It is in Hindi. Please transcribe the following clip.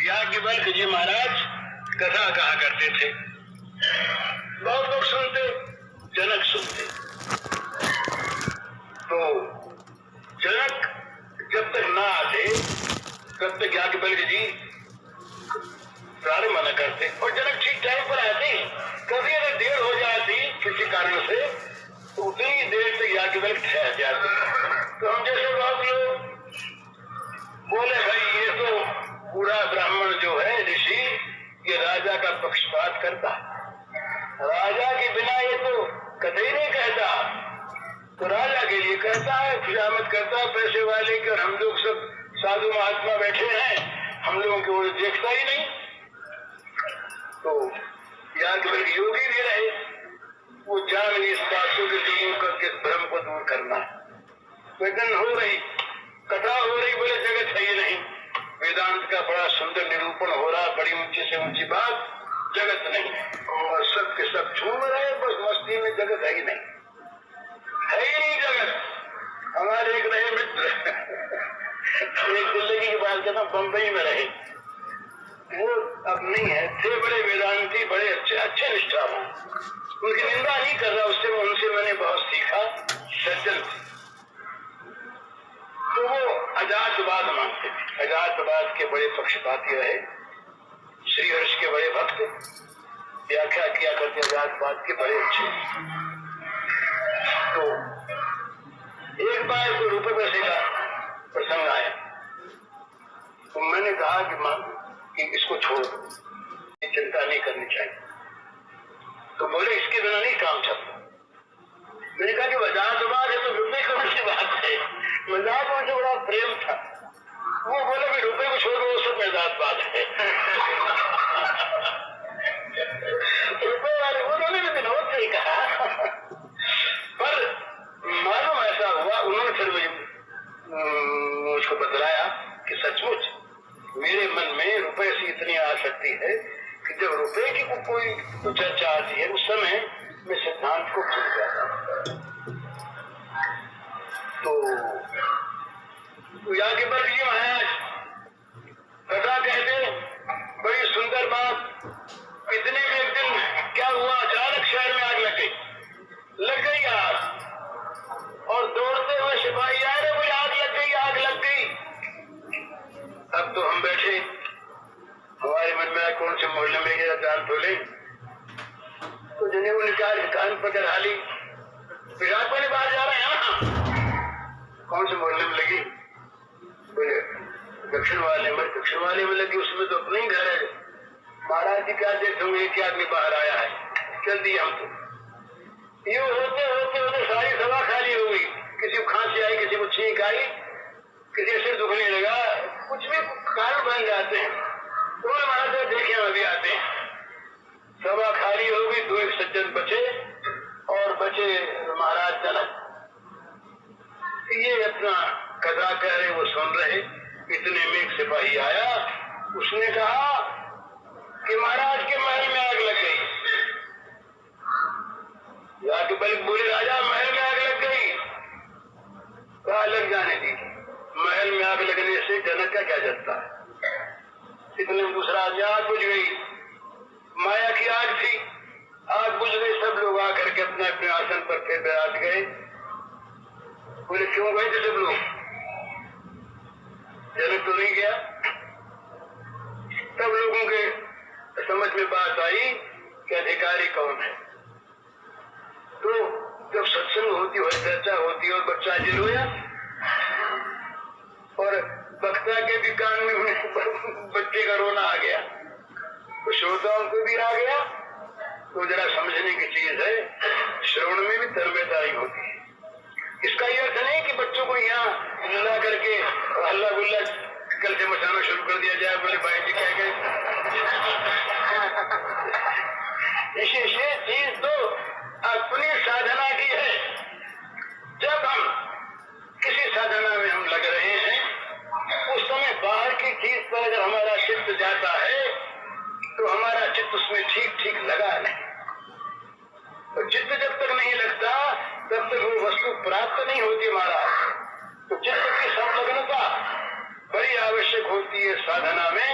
याज्ञवल्क्य जी महाराज कथा कहा करते थे। बहुत लोग सुनते, जनक सुनते। तो जनक जब तक ना आते तब तक याज्ञवल्क्य जी प्रारंभ न करते, और जनक ठीक टाइम पर आते। कभी अगर देर हो जाती किसी कारण से तो उतनी देर तक याज्ञवल्क्य ठहर जाते। तो हम जैसे बहुत लोग बोले, भाई ये तो पूरा ब्राह्मण जो है ऋषि, ये राजा का पक्षपात करता, राजा के बिना ये तो कतई नहीं कहता, तो राजा के लिए कहता है, खुशामद करता है पैसे वाले की, और हम लोग सब साधु महात्मा बैठे हैं, हम लोगों की ओर देखता ही नहीं। तो याज्ञवल्क्य योगी भी रहे, वो जान ली इस बात को कि इस भ्रम को दूर करना। वेदन हो रही, कथा हो रही, बोले जगत है ही नहीं। वेदांत का बड़ा सुंदर निरूपण हो रहा, बड़ी ऊंची से ऊंची बात, जगत नहीं, और सब के सब झूम रहे, बस मस्ती में, जगत है ही नहीं, है ही नहीं जगत। हमारे एक रहे मित्र एक जिंदगी की बात करना, बंबई में रहे, वो अब नहीं है, थे बड़े वेदांती, बड़े अच्छे निष्ठावान। उनकी निंदा नहीं कर रहा, उनसे मैंने बहुत सीखा, सज्जन। तो वो अजातवाद मानते थे, अजातवाद के बड़े पक्षपाती रहे, श्रीहर्ष के बड़े भक्त, व्याख्या किया करते अजातवाद के बड़े अच्छे। तो एक बार कोई रुपये पैसे का प्रसंग आया, तो मैंने कहा कि इसको छोड़ दो, ये चिंता नहीं करनी चाहिए। तो बोले इसके बिना नहीं काम चलता। मैंने कहा कि अजातवाद है तो रुपये कौन सी बात है, मजाक में जो बड़ा प्रेम था। वो बोले कि रुपये को छोड़ दो, वो सब अजातवाद है रुपये वाले उन्होंने भी विनोद से कहा, पर मालूम ऐसा हुआ, उन्होंने फिर मुझको बतलाया कि सचमुच मेरे मन में रुपये से इतनी आसक्ति है कि जब रुपये की कोई चर्चा आती है उस समय मैं सिद्धांत को भूल जाता हूँ। तो याज्ञवल्क्य जी महाराज कथा कहते, बड़ी सुंदर बात। इतने में एक दिन क्या हुआ, अचानक शहर में आग लग गई आग, और दौड़ते हुए सिपाही आए, रे बोले आग लग गई, आग लग गई। अब तो हम बैठे, हमारे मन में कौन से मोहल्ले में गया जान तोले, तो जिन्हें वो निकाल कान पकड़ हाली, विराट वाले बाहर जा रहे हैं, कौन से मोहल्ले में लगी, बोले दक्षिण वाले में लगी, उसमें तो अपने ही घर है। महाराज जी क्या देखोगे, एक आदमी बाहर आया है, चल दिया हम तो। ये होते होते होते सारी सभा खाली हो गई, किसी को खांसी आई, किसी को छींक आई, किसी सिर दुखने लगा, कुछ भी कारण बन जाते हैं। तो महाराज देखे हम अभी आते हैं, सभा खाली हो गई, दो एक सज्जन बचे, और बचे महाराज जनक। ये अपना कथा कह रहे, वो सुन रहे। इतने में एक सिपाही आया, उसने कहा कि महाराज के महल में आग लग गई। याज्ञवल्क्य बोले, राजा महल में आग लग गई। कहा लग जाने दी, महल में आग लगने से जनक का क्या चलता है। इतने में दूसरा आग बुझ गई, माया की आग थी, आग बुझ गई। सब लोग आकर के अपने अपने आसन पर फिर बैठ गए। बोले क्यों गए थे सब लोग, जनक तो नहीं गया। सब लोगों के समझ में बात आई कि अधिकारी कौन है। तो जब सत्संग होती है, चर्चा होती है, और बच्चा जी रोया, और वक्ता के भी कान में बच्चे का रोना आ गया, तो श्रोताओं को भी आ गया। तो जरा समझने की चीज है, श्रवण में भी तर्बेदारी होती है। इसका यह अर्थ नहीं कि बच्चों को यहाँ ला करके हल्ला गुल्ला कल से मचाना शुरू कर दिया जाए, बोले भाई जी कह गए। ये चीज तो अपनी साधना की है। जब हम किसी साधना में हम लग रहे हैं, उस समय बाहर की चीज पर अगर हमारा चित्त जाता है तो हमारा चित्त उसमें ठीक ठीक लगा नहीं। तो चित्त जब तक नहीं लगता तब तक वो वस्तु प्राप्त नहीं होती महाराज। तो चित्त की संलग्नता बड़ी आवश्यक होती है साधना में।